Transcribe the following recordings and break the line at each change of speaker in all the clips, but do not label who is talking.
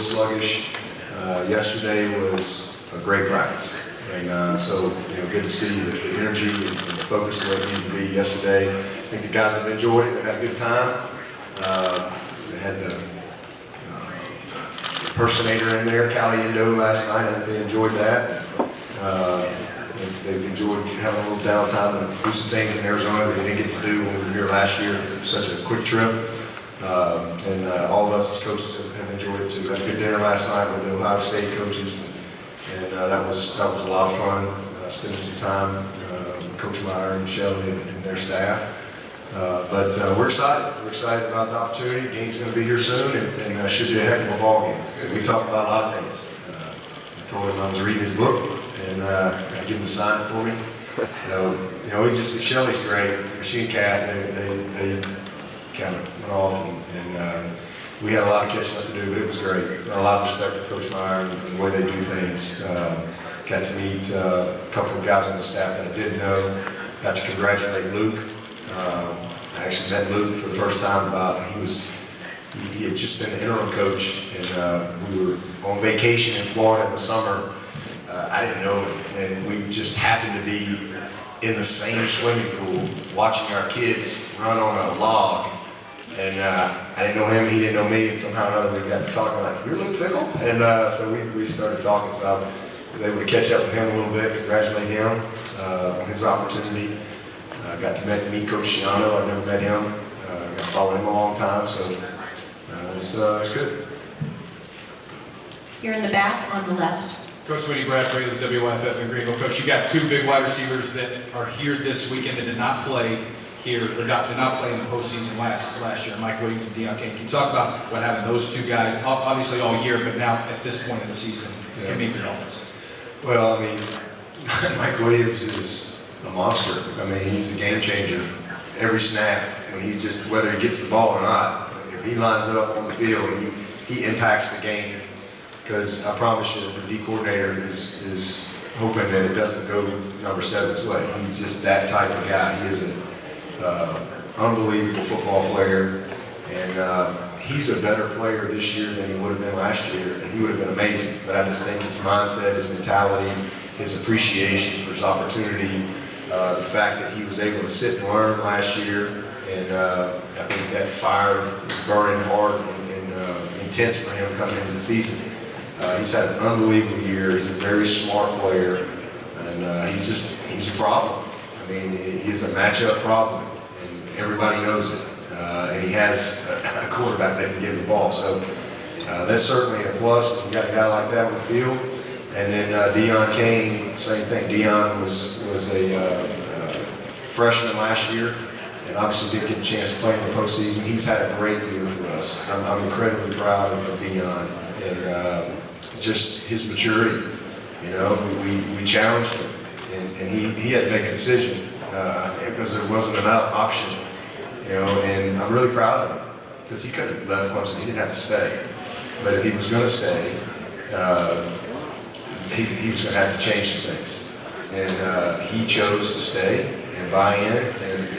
sluggish. Yesterday was a great practice. And so, good to see the energy and the focus where it needed to be yesterday. I think the guys have enjoyed it. They've had a good time. They had the impersonator in there, Caliendo, last night. I think they enjoyed that. They've enjoyed having a little downtime and do some things in Arizona that they didn't get to do when we were here last year because it was such a quick trip. And all of us as coaches have enjoyed it too. Had a good dinner last night with the Ohio State coaches. And that was a lot of fun, spending some time with Coach Meyer and Shelley and their staff. But we're excited. We're excited about the opportunity. The game's going to be here soon, and should be a heck of a ball game. We talked about a lot of things. I told him I was reading his book, and I give him to sign it for me. Shelley's great. She and Kat, they kind of went off, and we had a lot of catching up to do, but it was great. A lot of respect for Coach Meyer and the way they do things. Got to meet a couple of guys on the staff that I didn't know. Got to congratulate Luke. I actually met Luke for the first time he had just been the interim coach, and we were on vacation in Florida in the summer. I didn't know him, and we just happened to be in the same swimming pool watching our kids run on a log. And I didn't know him, he didn't know me, and somehow or another we got to talking like, "You're Luke Fickle?" And so we started talking, so I was able to catch up with him a little bit, congratulate him on his opportunity. Got to meet Coach Shiano. I've never met him. Got to follow him a long time, so it's good.
Here in the back on the left.
Coach Swinney, Brad Fraley, the WYFF in Greenville. Coach, you got two big wide receivers that are here this weekend that did not play here, or did not play in the postseason last year, Mike Williams and Deion Kane. Can you talk about what having those two guys, obviously all year, but now at this point in the season, can mean for your offense?
Well, I mean, Mike Williams is a monster. I mean, he's a game changer every snap. When he's just, whether he gets the ball or not, if he lines up on the field, he impacts the game. Because I promise you, the D coordinator is hoping that it doesn't go number 7's way. He's just that type of guy. He is an unbelievable football player, and he's a better player this year than he would have been last year, and he would have been amazing. But I just think his mindset, his mentality, his appreciation for his opportunity, the fact that he was able to sit and learn last year, and I think that fire was burning hard and intense for him coming into the season. He's had an unbelievable year. He's a very smart player, and he's a problem. I mean, he's a matchup problem, and everybody knows it. And he has a quarterback that can give the ball, so that's certainly a plus when you got a guy like that on the field. And then Deion Kane, same thing. Deion was a freshman last year, and obviously didn't get a chance to play in the postseason. He's had a great year for us. I'm incredibly proud of Deion and just his maturity. We challenged him, and he had to make a decision because there wasn't enough option. And I'm really proud of him because he could have left Clemson. He didn't have to stay, but if he was going to stay, he was going to have to change some things. And he chose to stay and buy in,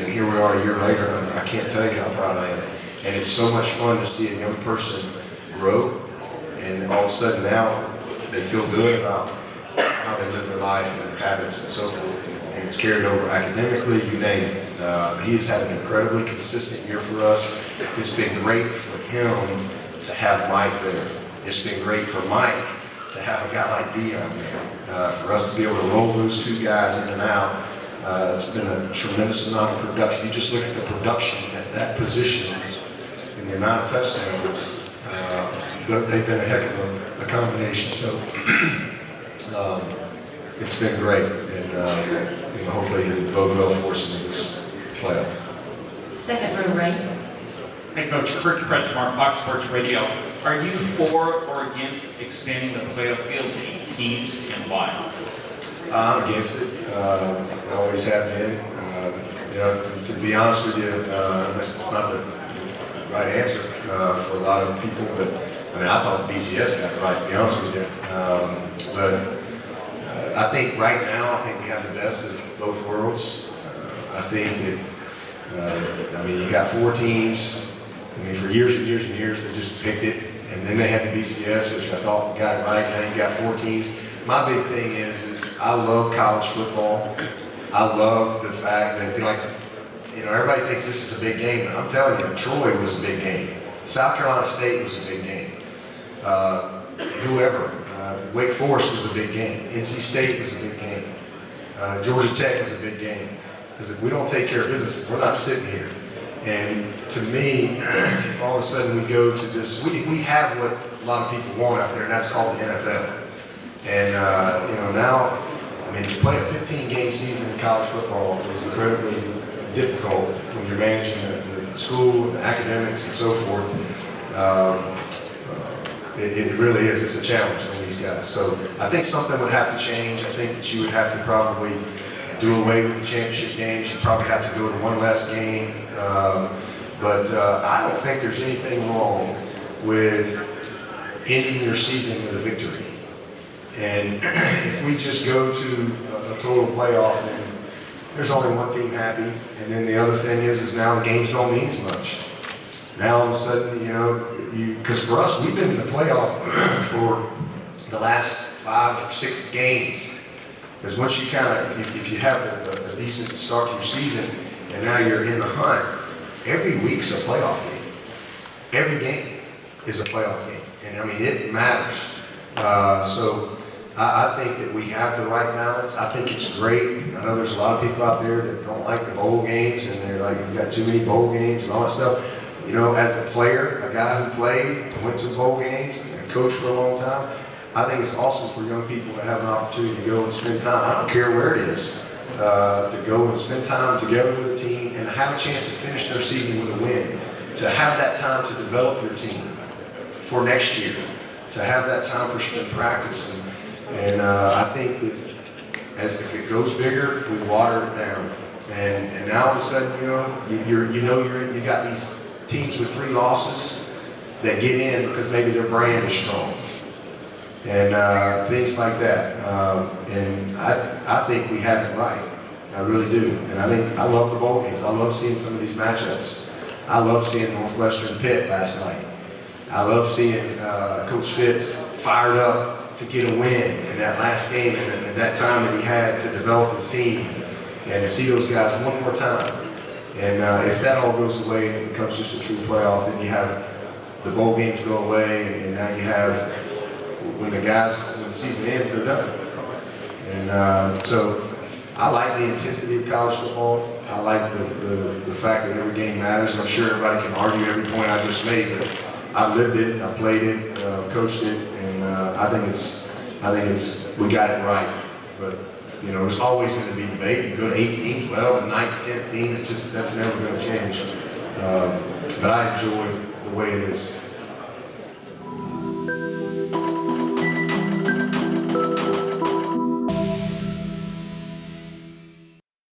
and here we are a year later. I can't tell you how proud I am. And it's so much fun to see a young person grow, and all of a sudden now they feel good about how they live their life and their habits and so forth. And it's carried over academically, you name it. He's had an incredibly consistent year for us. It's been great for him to have Mike there. It's been great for Mike to have a guy like Deion there. For us to be able to roll those two guys in and out, it's been a tremendous amount of production. You just look at the production at that position and the amount of touchdowns, they've been a heck of a combination. So it's been great, and hopefully it'll bode well for us in this playoff.
Second row right.
Hey Coach, Kurt Kretschmar, Fox Sports Radio. Are you for or against expanding the playoff field to 8 teams, and why?
I'm against it. I always have been. To be honest with you, that's not the right answer for a lot of people, but I thought the BCS got it right, to be honest with you. But I think right now, I think we have the best of both worlds. I think that, you got 4 teams. For years and years and years, they just picked it. And then they had the BCS, which I thought we got it right. Now you got 4 teams. My big thing is I love college football. I love the fact that, everybody thinks this is a big game, but I'm telling you, Troy was a big game. South Carolina State was a big game. Wake Forest was a big game. NC State was a big game. Georgia Tech was a big game. Because if we don't take care of business, we're not sitting here. And to me, all of a sudden we go to this, we have what a lot of people want out there, and that's called the NFL. And, now, to play a 15-game season in college football is incredibly difficult when you're managing the school, the academics, and so forth. It really is. It's a challenge on these guys. So I think something would have to change. I think that you would have to probably do away with the championship games. You probably have to go to one less game. But I don't think there's anything wrong with ending your season with a victory. And if we just go to a total playoff, then there's only one team happy. And then the other thing is now the games don't mean as much. Now all of a sudden, because for us, we've been in the playoff for the last 5 or 6 games. Because once you if you have a decent start to your season, and now you're in the hunt, every week's a playoff game. Every game is a playoff game. And it matters. So I think that we have the right balance. I think it's great. I know there's a lot of people out there that don't like the bowl games, and they're like, you've got too many bowl games and all that stuff. As a player, a guy who played, went to bowl games, and coached for a long time, I think it's awesome for young people to have an opportunity to go and spend time. I don't care where it is, to go and spend time together with a team and have a chance to finish their season with a win, to have that time to develop your team for next year, to have that time for spring practice. And I think that if it goes bigger, we water it down. And now all of a sudden, you got these teams with 3 losses that get in because maybe their brand is strong. And things like that. And I think we have it right. I really do. And I love the bowl games. I love seeing some of these matchups. I love seeing Northwestern Pitt last night. I love seeing Coach Fitz fired up to get a win in that last game and that time that he had to develop his team and to see those guys one more time. And if that all goes away and it becomes just a true playoff, then you have the bowl games go away, and now you have, when the season ends, they're done. And so I like the intensity of college football. I like the fact that every game matters. I'm sure everybody can argue every point I just made, but I've lived it, I've played it, I've coached it, and I think we got it right. But there's always going to be debate. You go to 8 teams, well, the 9th, 10th team, that's never going to change. But I enjoy the way it is.